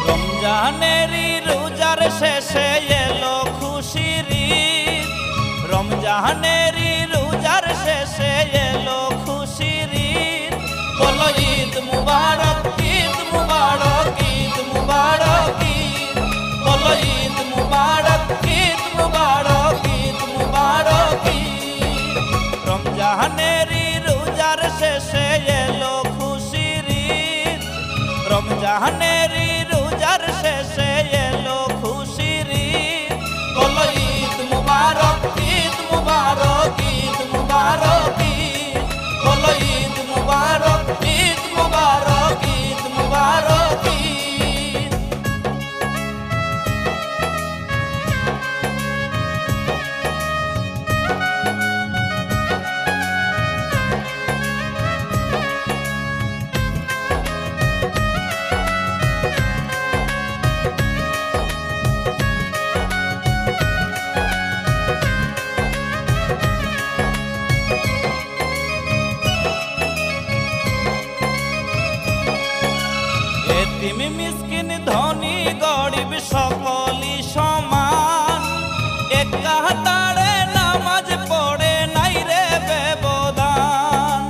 রমজানেরই রোজার শেষে এলো খুশির ঈদ, রমজানেরই রোজার শেষে এলো খুশির ঈদ। বলো ঈদ মুবারক, ঈদ মুবারক, ঈদ মুবারক ঈদ। বলো ঈদ মুবারক, ঈদ মুবারক, ঈদ মুবারক ঈদ। রমজানেরই রোজার শেষে এলো খুশির ঈদ, রমজানেরই রোজার শেষে এলো খুশির ঈদ। বলো ঈদ মুবারক, ঈদ মুবারক, ঈদ মুবারক ঈদ। বলো ঈদ মুবারক, ঈদ মুবারক, ঈদ মুবারক ঈদ। এতিম মিসকিন ধনী গরিব সকলই সমান, এক কাতারে নামাজ পড়ে নাই রে ব্যবধান।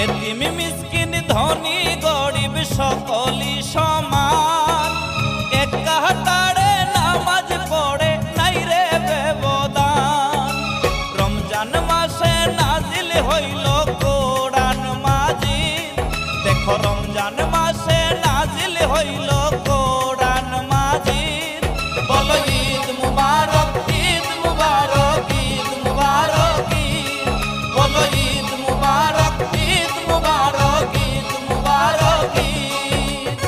এতিম মিসকিন ধনী গরিব সকলই সমান, এক কাতারে নামাজ পড়ে নাই রে ব্যবধান। রমজান মাসে নাজিল হইল কোরআন মাজিদ, দেখো রমজান মাসে নাজিল হইল কোরআন মাজিদ। বলো ঈদ মুবারক, ঈদ মুবারক, ঈদ মুবারক ঈদ। বলো ঈদ মুবারক, ঈদ মুবারক, ঈদ মুবারক ঈদ।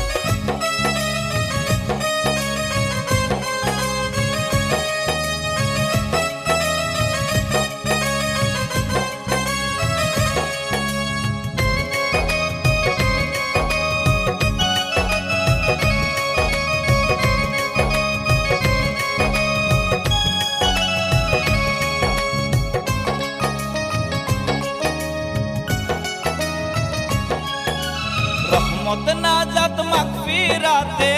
রহমত নাজাত মাগফিরাতে